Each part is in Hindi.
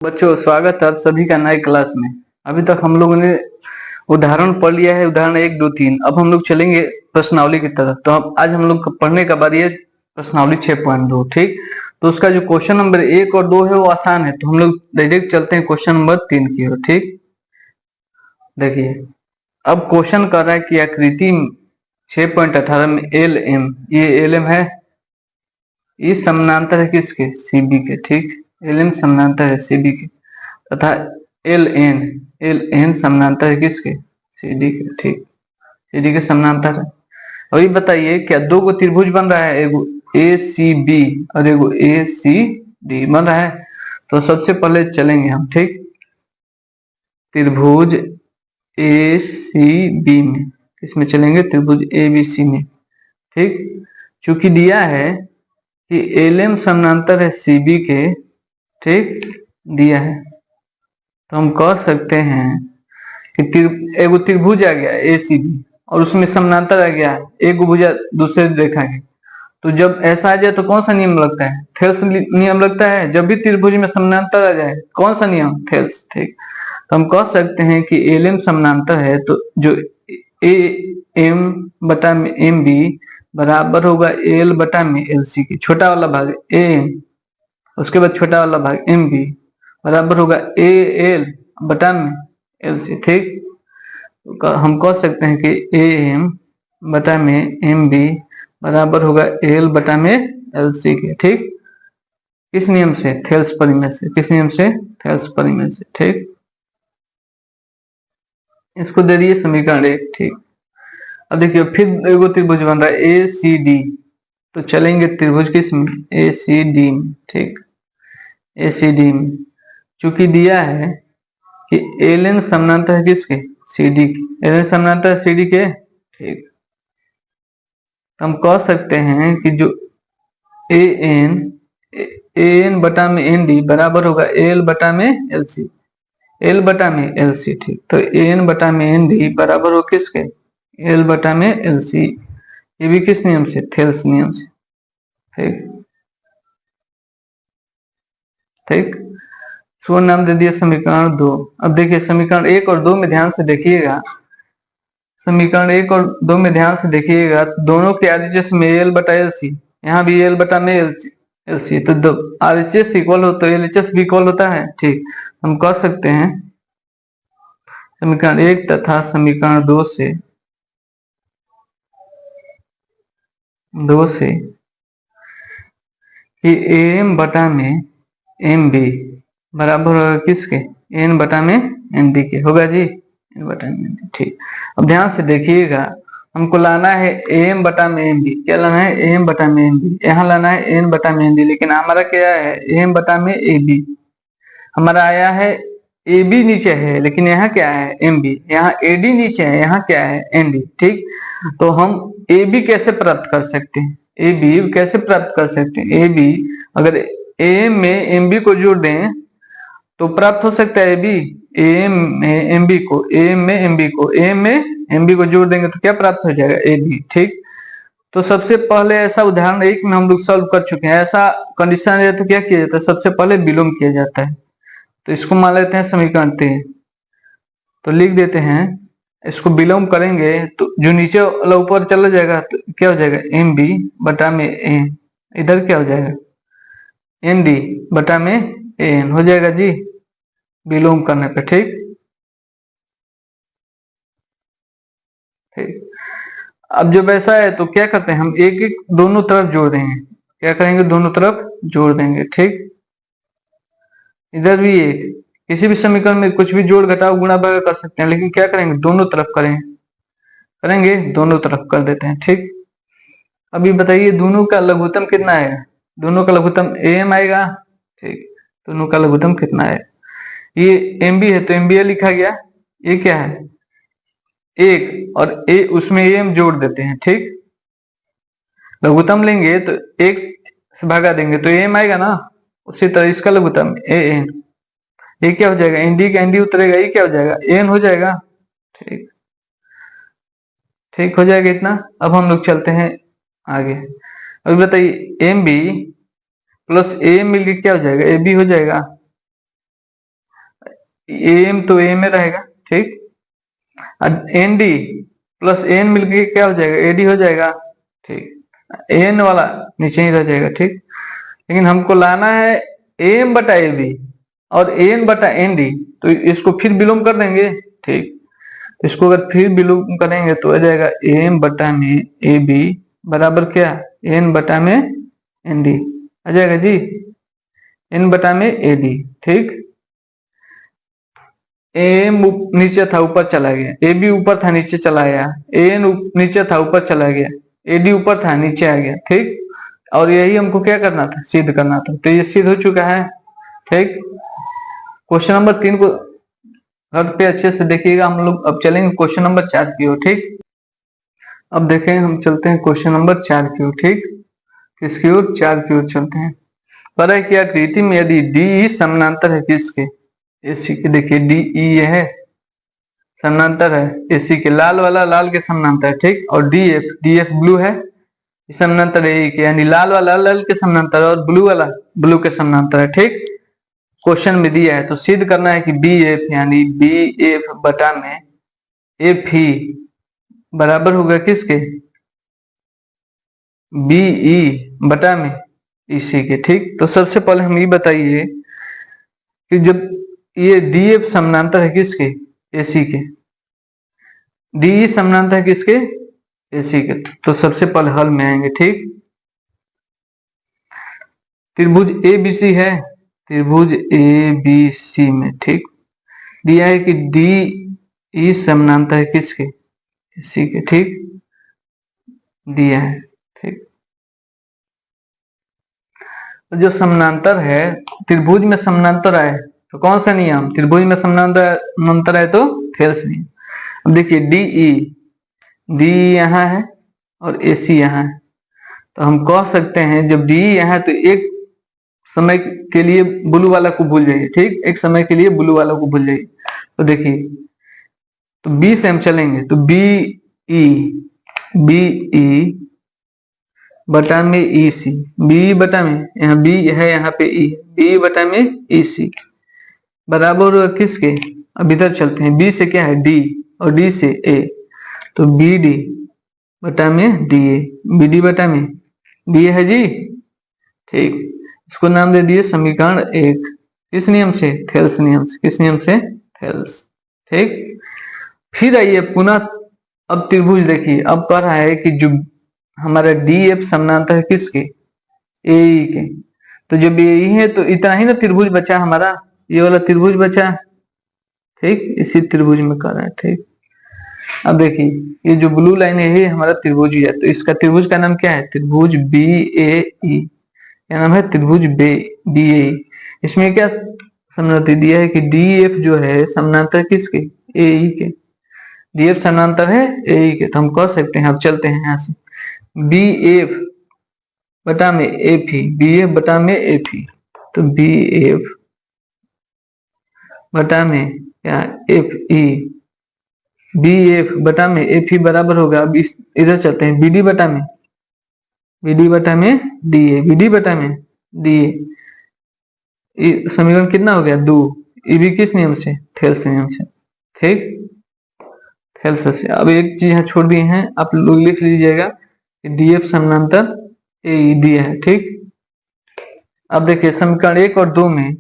बच्चों, स्वागत है आप सभी का नए क्लास में। अभी तक हम लोगों ने उदाहरण पढ़ लिया है, उदाहरण 1, 2, 3। अब हम लोग चलेंगे प्रश्नावली की तरफ। तो अब आज हम लोग पढ़ने का बारी है प्रश्नावली 6.2। ठीक, तो उसका जो क्वेश्चन नंबर 1 और 2 है वो आसान है, तो हम लोग डायरेक्ट चलते हैं क्वेश्चन नंबर 3 की ओर। ठीक, देखिए अब क्वेश्चन कर रहा है कि आकृति 6.18 में एल एम, ये एल एम है, ये समानांतर है किसके? सीबी के। ठीक, एल एम समानांतर है सीबी के, तथा एल एन समानांतर है किसके? सीडी के। ठीक, सीडी के समानांतर है। अभी बताइए क्या दो गो त्रिभुज बन रहा है, एगो ए सी बी और एगो ए सी डी बन रहा है। तो सबसे पहले चलेंगे हम, ठीक, त्रिभुज ए सी बी में, इसमें चलेंगे त्रिभुज ए बी सी में। ठीक, चूंकि दिया है कि एल एम समानांतर है सीबी के, ठीक, दिया है, तो हम कह सकते हैं कि एगो त्रिभुज आ गया ए सी बी और उसमें समानांतर आ गया एक भुजा दूसरे रेखा के। तो जब ऐसा आ जाए तो कौन सा नियम लगता है? थेल्स नियम लगता है। जब भी त्रिभुज में समानांतर आ जाए, कौन सा नियम? थेल्स। ठीक, तो हम कह सकते हैं कि एल एम समानांतर है, तो जो ए एम बटा में एम बी बराबर होगा एल बटा में एल सी की, छोटा वाला भाग ए एम, उसके बाद छोटा वाला भाग एम बी बराबर होगा ए एल बटा में एल सी। ठीक, हम कह सकते हैं कि ए एम बटा में एम बी बराबर होगा एल बटा में एल सी के। ठीक, किस नियम से? थेल्स परिमेय से। किस नियम से? थेल्स परिमेय से। ठीक, इसको दे दिए समीकरण 1। ठीक, अब देखिए फिर एगो त्रिभुज बन रहा है ए सी डी, तो चलेंगे त्रिभुज किस में? ए सी डी में। ठीक, ए सी डी में चूंकि दिया है कि एल एन समानांतर है किसके? सी डी की। एल एन समानांतर है सी डी के। ठीक, हम कह सकते हैं कि जो ए एन बटा में एन डी बराबर होगा एल बटा में एल सी, एल बटा में एल सी। ठीक, तो एन बटा में एन डी बराबर हो किसके? एल बटा में एल सी। ये भी किस नियम से? थेल्स नियम से। ठीक, ठीक, इसको नाम दे दिया समीकरण 2। अब देखिए समीकरण 1 और 2 में ध्यान से देखिएगा, समीकरण 1 और 2 में ध्यान से देखिएगा, दोनों के आरएचएस में एल बटा एल सी, यहाँ भी एल बटा में एल सी, तो आरएचएस इक्वल हो तो एलएचएस भी इक्वल होता है। ठीक, हम कह सकते हैं समीकरण 1 तथा समीकरण 2 से कि एम बटा में एम बी बराबर होगा किसके? एन बटा में एन डी के। होगा जी, एन बटा में एन डी। ठीक, अब ध्यान से देखिएगा, हमको लाना है एम बटा में एम बी। क्या लाना है? एम बटा में एम बी। यहाँ लाना है एन बटा में एन डी, लेकिन हमारा क्या है? एम बटा में ए बी। हमारा आया है ए बी नीचे है, लेकिन यहाँ क्या है? M B. यहाँ ए डी नीचे है, यहाँ क्या है? N D. ठीक, तो हम ए बी कैसे प्राप्त कर सकते हैं? ए बी कैसे प्राप्त कर सकते हैं? ए बी अगर ए में एम बी को जोड़ दें तो प्राप्त हो सकता है ए बी। ए में एम बी को, ए में एम बी को, ए में एम बी को जोड़ देंगे तो क्या प्राप्त हो जाएगा? A B. ठीक, तो सबसे पहले ऐसा उदाहरण 1 में हम लोग सॉल्व कर चुके हैं। ऐसा कंडीशन है तो क्या किया जाता है? सबसे पहले विलोम किया जाता है। तो इसको मान लेते हैं समीकरण 3, तो लिख देते हैं, इसको विलोम करेंगे तो जो नीचे वाला ऊपर चला जाएगा तो क्या हो जाएगा? एम बी बटा में एन, इधर क्या हो जाएगा? एन डी बटा में एन हो जाएगा जी, विलोम करने पे। ठीक, ठीक, अब जब ऐसा है तो क्या करते हैं हम? एक एक दोनों तरफ जोड़ देंगे। क्या करेंगे? दोनों तरफ जोड़ देंगे। ठीक, इधर भी एक, किसी भी समीकरण में कुछ भी जोड़ घटाव गुणा भाग कर सकते हैं, लेकिन क्या करेंगे? दोनों तरफ करेंगे, दोनों तरफ कर देते हैं। ठीक, अभी बताइए दोनों का लघुत्तम कितना आएगा? दोनों का लघुत्तम एम आएगा। ठीक, दोनों का लघुत्तम कितना है? ये एम बी है तो एम बी लिखा गया, ये क्या है? एक, और ए उसमें एम जोड़ देते हैं। ठीक, लघुत्तम लेंगे तो एक से भागा देंगे तो एम आएगा ना, उसी तरह इसका लघुत्तम ए एन, ये क्या हो जाएगा? एन डी का एन डी उतरेगा, ये क्या हो जाएगा? एन हो जाएगा। ठीक, ठीक हो जाएगा इतना। अब हम लोग चलते हैं आगे। अभी बताइए एम बी प्लस ए मिलके क्या हो जाएगा? ए बी हो जाएगा। एम तो ए में रहेगा, ठीक। एन डी प्लस एन मिलके क्या हो जाएगा, एडी हो जाएगा, ठीक। एन वाला नीचे ही रह जाएगा, ठीक। लेकिन हमको लाना है एम बटा ए बी और एन बटा एन डी, तो इसको फिर विलोम कर देंगे, ठीक। इसको अगर फिर विलोम करेंगे तो आ जाएगा एम बटा में ए बी बराबर क्या, एन बटा में एन डी आ जाएगा जी, एन बटा में ए डी, ठीक। एम नीचे था ऊपर चला गया, ए बी ऊपर था नीचे चला गया, एन नीचे था ऊपर चला गया, ए डी ऊपर था नीचे आ गया, ठीक। और यही हमको क्या करना था, सिद्ध करना था, तो ये सिद्ध हो चुका है, ठीक। क्वेश्चन नंबर 3 को घर पे अच्छे से देखिएगा। हम लोग अब चलेंगे क्वेश्चन नंबर 4 की ओर, ठीक। अब देखें, हम चलते हैं क्वेश्चन नंबर 4 की ओर, ठीक। किसकी ओर, 4 की ओर चलते हैं। पर है कि आकृति में यदि डी समानांतर है किसके, एसी के, देखिए डी ई ये है समानांतर है एसी के, लाल वाला लाल के समानांतर है, ठीक। और डी एफ ब्लू है समानांतर ए के, यानी लाल वाला लाल के समानांतर और ब्लू वाला ब्लू के समानांतर है, ठीक। क्वेश्चन में दिया है तो सिद्ध करना है कि बी एफ यानी बी एफ बटा में एफ ही बराबर होगा किसके, बी ई बटा में इसी के, ठीक। तो सबसे पहले हम ये बताइए कि जब ये डी एफ समानांतर है किसके, एसी के, डी ई समानांतर है किसके, एसी के, तो सबसे पहले हल में आएंगे, ठीक। त्रिभुज ए बी सी है, त्रिभुज ए बी सी में, ठीक, दिया है कि डी ई समानांतर है किसके, एसी के, ठीक, दिया है, ठीक। तो जो समानांतर है, त्रिभुज में समानांतर आए तो कौन सा नियम, त्रिभुज में समानांतर है तो थेल्स नियम। अब देखिए डी यहाँ है और एसी यहाँ है, तो हम कह सकते हैं जब डी यहाँ है तो एक समय के लिए ब्लू वाला को भूल जाइए, ठीक, एक समय के लिए ब्लू वाला को भूल जाइए। तो देखिए, तो बी से हम चलेंगे तो बी ई बटा में ई सी, बी बटा में, यहाँ बी है यहाँ पे ई, बी बटा में ई सी बराबर होगा किसके, अब इधर चलते हैं, बी से क्या है डी और डी से ए, तो बी डी बटा में डी ए, बी डी बटा में डी है जी, ठीक। इसको नाम दे दिए समीकरण 1, किस नियम से, थेल्स नियम से, किस नियम से, थेल्स, ठीक। फिर आइए पुनः, अब त्रिभुज देखिए, अब कह रहा है कि जो हमारा डी एफ समानांतर है किसके, ए ई के, तो जब ए ई है तो इतना ही ना त्रिभुज बचा हमारा, ये वाला त्रिभुज बचा, ठीक, इसी त्रिभुज में कर रहा है, ठीक। अब देखिए ये जो ब्लू लाइन है ये हमारा त्रिभुज है, तो इसका त्रिभुज का नाम क्या है, त्रिभुज बी ए ई, क्या नाम है, त्रिभुज बी ए ई। इसमें क्या समानांतर दिया है कि डी एफ जो है समानांतर किसके, ए ई के, डी एफ समानांतर है ए ई के, तो हम कह सकते हैं, अब चलते हैं यहाँ से, बी एफ बटा में एफ ही, बी एफ बटा में एफ ही, तो बी एफ बटा में क्या एफ ई, बी एफ बटा में एफ ही बराबर होगा, अब इधर चलते हैं, बी डी बटा में डी ए, बी डी बटा में डी ए, समीकरण कितना हो गया 2, ये भी किस नियम से, थेल्स नियम से, ठीक, थेल्स से। अब एक चीज यहाँ छोड़ दिए हैं, आप लोग लिख लीजिएगा डी एफ समानांतर ए दिया है, ठीक। अब देखिए समीकरण 1 और 2 में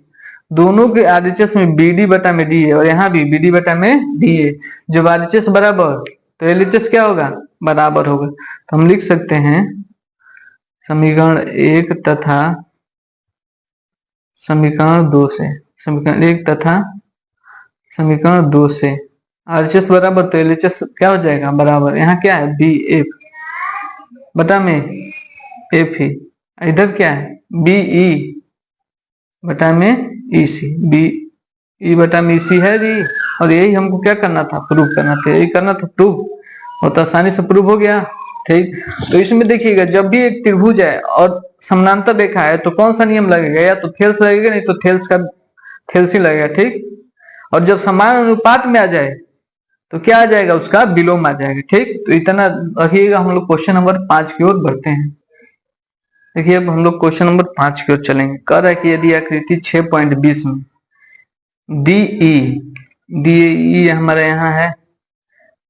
दोनों के आरएचएस में बीडी बटा में डी है और यहाँ भी बीडी बटा में डी है, जब आरएचएस बराबर तो एलएचएस क्या होगा, बराबर होगा, तो हम लिख सकते हैं समीकरण 1 तथा समीकरण 2 से, समीकरण 1 तथा समीकरण 2 से आरएचएस बराबर तो एलएचएस क्या हो जाएगा, बराबर, यहाँ क्या है बी एफ बटा में एफ ही, इधर क्या है बी ई बटा में ई सी, बी ई बटा में ई सी है जी, और यही हमको क्या करना था, प्रूव करना था, यही करना था प्रूव, और तो आसानी से प्रूव हो गया, ठीक। तो इसमें देखिएगा जब भी एक त्रिभुज है और समानांतर रेखा है तो कौन सा नियम लगेगा, या तो थेल्स लगेगा, नहीं तो थेल्स ही लगेगा, ठीक। और जब समान अनुपात में आ जाए तो क्या आ जाएगा, उसका विलोम आ जाएगा, ठीक। तो इतना रखिएगा। हम लोग क्वेश्चन नंबर 5 की ओर बढ़ते हैं। देखिए अब हम लोग क्वेश्चन नंबर 5 की ओर चलेंगे। कह रहा है कि यदि आकृति 6.20 में डी ई, डी ई हमारे यहाँ है,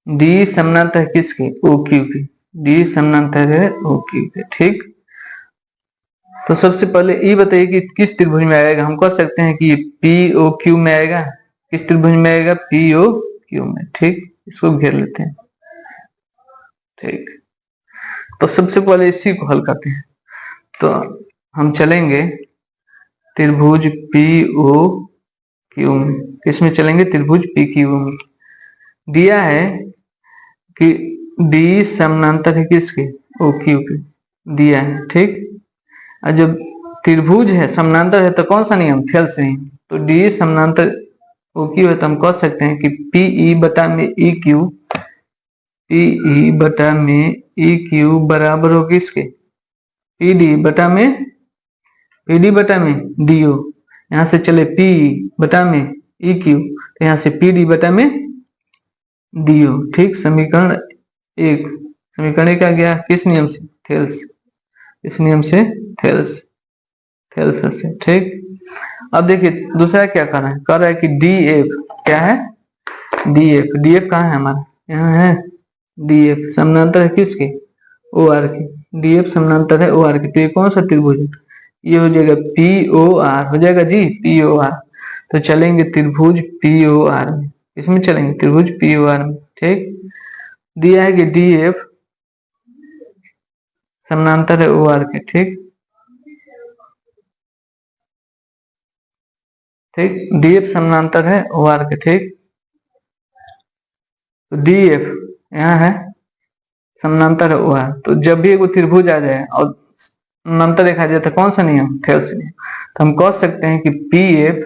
डी समानांतर है किसके, ओ क्यू के, डी समानांतर है ओ क्यू के। ठीक, तो सबसे पहले ई बताइए कि किस त्रिभुज में आएगा। हम कह सकते हैं कि पी ओ क्यू में आएगा। किस त्रिभुज में आएगा, पी ओ क्यू में। ठीक, इसको घेर लेते हैं। ठीक, तो सबसे पहले इसी को हल करते हैं। तो हम चलेंगे त्रिभुज पी ओ क्यू में। किसमें चलेंगे, त्रिभुज पी क्यू में। दिया है कि डी समानांतर है किसके, ओ क्यू के, दिया है। ठीक, और जब त्रिभुज है समानांतर है तो कौन सा नियम, थेल्स नियम। तो डी समानांतर ओ क्यू है तो हम कह सकते हैं कि पी ई बटा में ई क्यू, पी ई बटा में ई क्यू बराबर हो किसके, पी डी बटा में, पी डी बटा में डी ओ। यहां से चले पी बटा में ई क्यू, तो यहां से पी डी बटा में डी ओ। ठीक, समीकरण एक, समीकरण एक आ गया किस नियम से, थेल्स, इस नियम से, थेल्स, थेल्स से। ठीक, अब देखिए दूसरा क्या कर रहा है, कर रहा है कि डी एफ, क्या है, डी एफ, डी एफ कहाँ है हमारा, यहाँ है, डी एफ समानांतर है किसके, ओ आर के, डी एफ समानांतर है ओ आर के। तो ये कौन सा त्रिभुज है, ये हो जाएगा पी ओ आर, हो जाएगा जी पी ओ आर। तो चलेंगे त्रिभुज पी ओ आर में, इसमें चलेंगे त्रिभुज पी ओ आर में। ठीक, दिया है कि डी एफ समानांतर है ओ आर के। ठीक, ठीक, डी एफ समानांतर है ओ आर के। ठीक, तो डी एफ यहाँ है, समानांतर है ओ आर। तो जब भी वो त्रिभुज आ जाए और समानांतर देखा जाए तो कौन सा नियम, थेल्स नियम। तो हम कह सकते हैं कि पी एफ,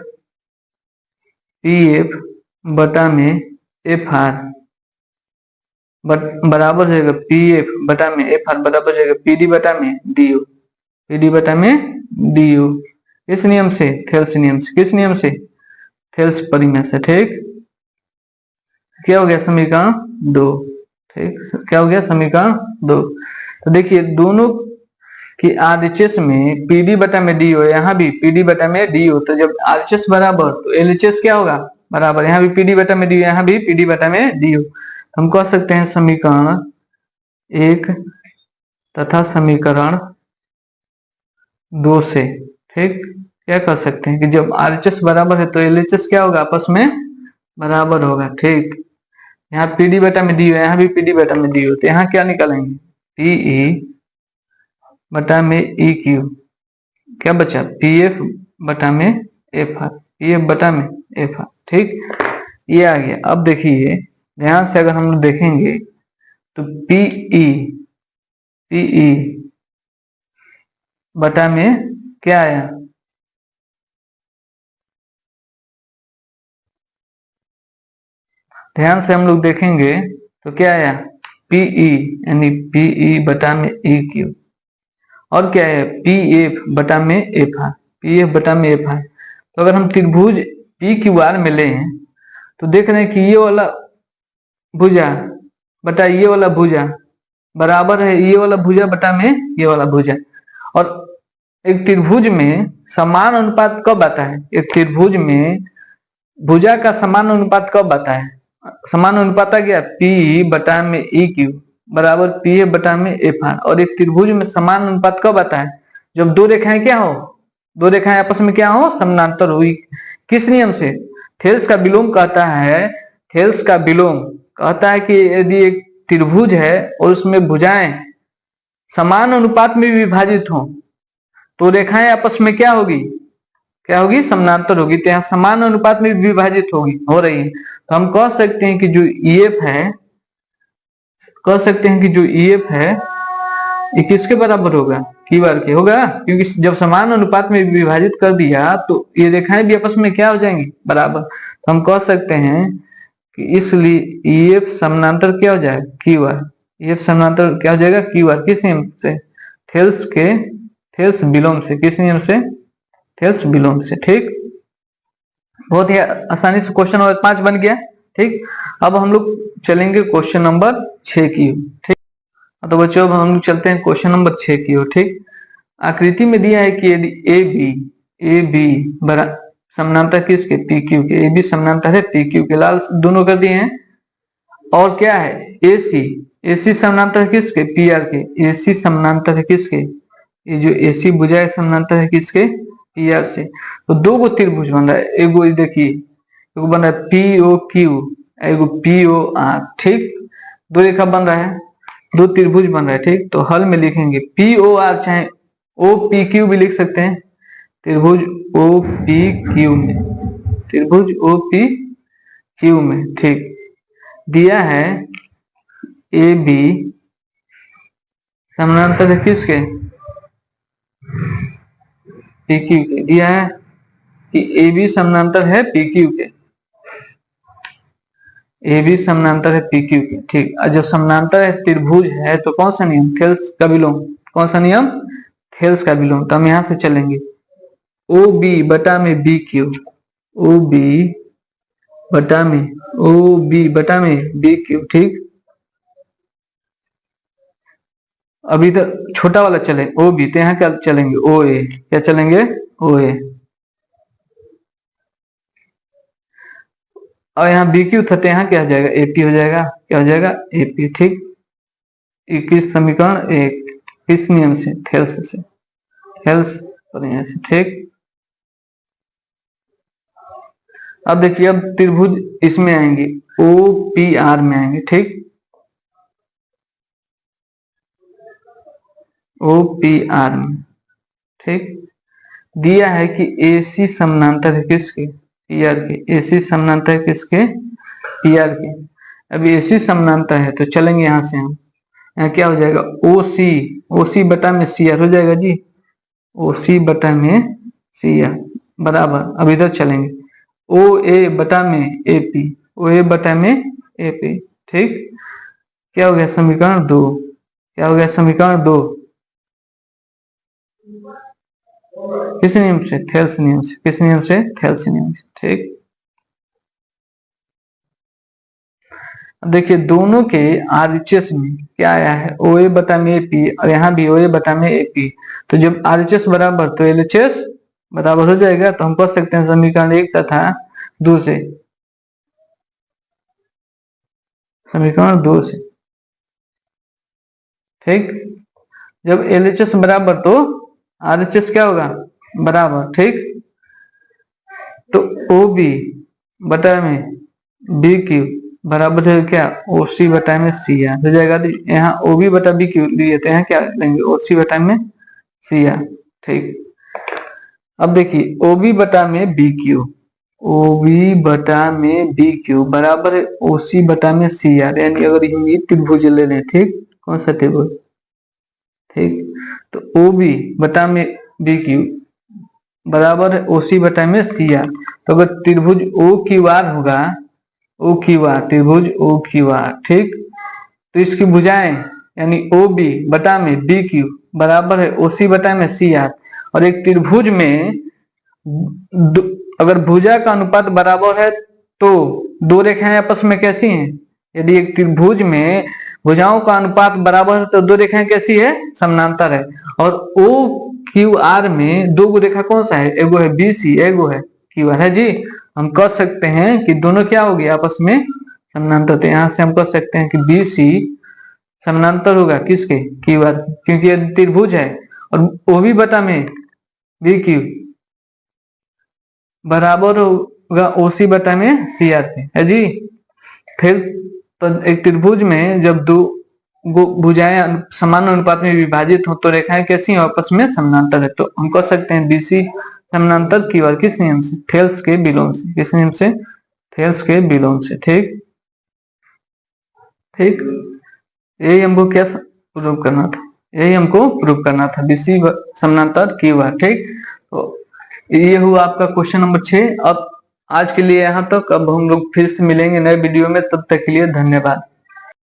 पी एफ बटा में एफ आर बराबर हो जाएगा, पी एफ बटा में एफ आर बराबर हो जाएगा पी डी बटा में डी ओ, पी डी बटा में डी ओ। इस नियम से, थेल्स नियम से, किस नियम से, थेल्स परिमेय से। ठीक, क्या हो गया, समीकरण दो। ठीक, क्या हो गया, समीकरण दो। तो देखिए दोनों कि आरएचएस में पीडी बटा में डी हो, यहाँ भी पीडी बटा में डी हो। तो जब आरएचएस बराबर तो एलएचएस क्या होगा, बराबर, यहाँ भी पीडी बटा में डी, यहाँ भी पीडी बटा में डी हो। हम कह सकते हैं समीकरण एक तथा समीकरण दो से। ठीक, क्या कर सकते हैं कि जब आरएचएस बराबर है तो एलएचएस क्या होगा, आपस में बराबर होगा। ठीक, यहाँ पीडी बटा में डी हो, यहाँ भी पीडी बटा में डी हो। तो यहाँ क्या निकालेंगे, पीई बटा में ई क्यू, क्या बचा, पी एफ बटा में एफ आर, पी एफ बटा में एफ आर। ठीक, ये आ गया। अब देखिए ध्यान से अगर हम लोग देखेंगे तो पीई, पीई बटा में क्या आया, ध्यान से हम लोग देखेंगे तो क्या आया, पीई यानी पीई बटा में ई क्यू, और क्या है, पी एफ बटा में एफ आर, पी एफ बटा में एफ आर। तो अगर हम त्रिभुज पी क्यू आर में ले तो देख रहे हैं कि ये वाला भुजा बटा ये वाला भुजा बराबर है ये वाला भुजा बटा में ये वाला भुजा। और एक त्रिभुज में समान अनुपात कब आता है, एक त्रिभुज में भुजा का समान अनुपात कब आता है, समान अनुपात आ गया पी बटा में ई क्यू बराबर पी एफ बटा में एफ आर। और एक त्रिभुज में समान अनुपात कब आता है, जब दो रेखाएं क्या हो, दो रेखाएं आपस में क्या हो, समानांतर हुई। किस नियम से, थेल्स का विलोम कहता है, थेल्स का विलोम कहता है कि यदि एक त्रिभुज है और उसमें भुजाएं समान अनुपात में विभाजित हो तो रेखाएं आपस में क्या होगी, क्या होगी, समानांतर होगी। तो यहाँ समान अनुपात में विभाजित होगी, हो रही है। तो हम कह सकते हैं कि जो ईएफ है, कह सकते हैं कि जो ईएफ है ये किसके बराबर होगा, क्यू आर के होगा, क्योंकि जब समान अनुपात में विभाजित कर दिया तो ये रेखाएं भी आपस में क्या हो जाएंगी, बराबर। तो हम कह सकते हैं कि इसलिए ईएफ समानांतर क्या हो जाएगा, क्यू आर, ईएफ समानांतर क्या हो जाएगा, क्यू आर। किस नियम से, थेल्स के, थेल्स विलोम से, किस नियम से, थेल्स विलोम से। ठीक, बहुत ही आसानी से क्वेश्चन नंबर 5 बन गया। ठीक, अब हम लोग चलेंगे क्वेश्चन नंबर 6 की। ठीक, तो बच्चों अब हम लोग चलते हैं क्वेश्चन नंबर 6 की ओर। ठीक, आकृति में दिया है कि यदि ए बी बड़ा समानांतर किसके, पी क्यू के। ए बी समानांतर है पी क्यू के, लाल दोनों कर दिए हैं। और क्या है, ए सी, ए सी समानांतर है किसके, पी आर के। ए सी समानांतर है किसके, ये जो ए सी भुजा है समानांतर है किसके, पी आर से। तो दो गो त्रिभुज बन रहा है, एगो देखिए, एगो बन रहा है पी ओ क्यू, एगो पी ओ आर, ठीक। दो रेखा बन रहा है, दो त्रिभुज बन रहा है, ठीक। तो हल में लिखेंगे पी ओ आर, चाहे ओ पी क्यू भी लिख सकते हैं। त्रिभुज ओ पी क्यू में, त्रिभुज ओ पी क्यू में, ठीक। दिया है ए बी समानांतर है किसके, पी क्यू के। दिया है कि ए बी समानांतर है पी क्यू के, ए बी समानांतर है पी क्यू के, ठीक। और जब समानांतर है त्रिभुज है तो कौन सा नियम, थेल्स का विलोम। कौन सा नियम, थेल्स का विलोम। तो हम यहां से चलेंगे ओ बी बटा में बी क्यू, ओ बी बटा में, ओ बी बटा में बी क्यू, ठीक। अभी तो छोटा वाला चले ओ बी, तो यहाँ क्या चलेंगे, ओ ए, क्या चलेंगे, ओ ए। और यहाँ बी क्यू था तो यहाँ क्या हो जाएगा, एपी हो जाएगा, क्या हो जाएगा, एपी, ठीक। 21 समीकरण एक, किस नियम से, थेल्स से, थेल्स प्रमेय से, ठीक। अब देखिए, अब त्रिभुज इसमें आएंगे, ओ पी आर में आएंगे, ठीक। ओ पी आर में, ठीक। दिया है कि ए सी समानांतर है किसके, पी आर के। ए सी समानांतर है किसके, पी आर के। अब ए सी समानांतर है तो चलेंगे यहां से हम, यहाँ क्या हो जाएगा, ओ सी, ओ सी बटा में सी आर हो जाएगा जी, ओ सी बटा में सी आर बराबर। अब इधर चलेंगे, ओ ए बटा में ए पी, ओ ए बटा में ए पी, ठीक। क्या हो गया, समीकरण 2, क्या हो गया, समीकरण 2। किस नियम से, थेल्स नियम से, किस नियम से, थेल्स नियम से, ठीक। अब देखिए दोनों के आरएचएस में क्या आया है, ओ ए बटा में ए पी, और यहाँ भी ओ ए बटा में ए पी। तो जब आरएचएस बराबर तो एलएचएस बराबर हो जाएगा। तो हम कह सकते हैं समीकरण 1 तथा 2 से, समीकरण 2 से, ठीक। जब एलएचएस बराबर तो आरएचएस क्या होगा, बराबर, ठीक। तो ओ बी बटा में बी क्यू बराबर है क्या, ओ सी बटा में सी आर हो जाएगा। यहाँ ओ बी बटा बी क्यू लिए तो यहाँ क्या लेंगे, ओ सी बटा में सी आर, ठीक। अब देखिए ओ बी बटा में बी क्यू, ओ बी बटा में बी क्यू बराबर है ओ सी बटा में सी आर। यानी अगर हम ये त्रिभुज ले लें, ठीक, कौन सा त्रिभुज, ठीक। तो ओ बी बटा में बी क्यू बराबर है ओ सी बटा में सी आर। तो अगर त्रिभुज ओ क्यू आर होगा, ओ क्यू आर, त्रिभुज ओ क्यू आर, ठीक। तो इसकी भुजाएं यानी ओ बी बटा में बी क्यू बराबर है ओ सी बटा में सी आर। और एक त्रिभुज में अगर भुजा का अनुपात बराबर है तो दो रेखाएं आपस में कैसी हैं, यदि एक त्रिभुज में भुजाओं का अनुपात बराबर है तो दो रेखाएं कैसी है, समानांतर है। और ओ क्यू आर में दो गो रेखा कौन सा है, एगो है बी सी, एगो है क्यू आर है जी। हम कह सकते हैं कि दोनों क्या हो गया, आपस में समानांतर। तो यहां से हम कह सकते हैं कि बी सी समानांतर होगा किसके, क्यू आर, क्योंकि यदि त्रिभुज है। और ओ बी बटा में बी क्यू बराबर होगा ओ सी बटा में सी आर के, है जी। फिर तो एक त्रिभुज में जब दो भुजाएं समान अनुपात में विभाजित हो तो रेखाएं कैसी हैं, आपस में समानांतर है। तो हम कह सकते हैं बीसी समानांतर क्यू आर, किस नियम से, थेल्स के विलोम से, किस नियम से, थेल्स के विलोम से, ठीक, ठीक। यही हमको क्या प्रूव करना था, यही हमको प्रूव करना था, बीसी समानांतर क्यू आर, ठीक। तो ये हुआ आपका क्वेश्चन नंबर 6। अब आज के लिए यहाँ तक। अब हम लोग फिर से मिलेंगे नए वीडियो में, तब तक के लिए धन्यवाद।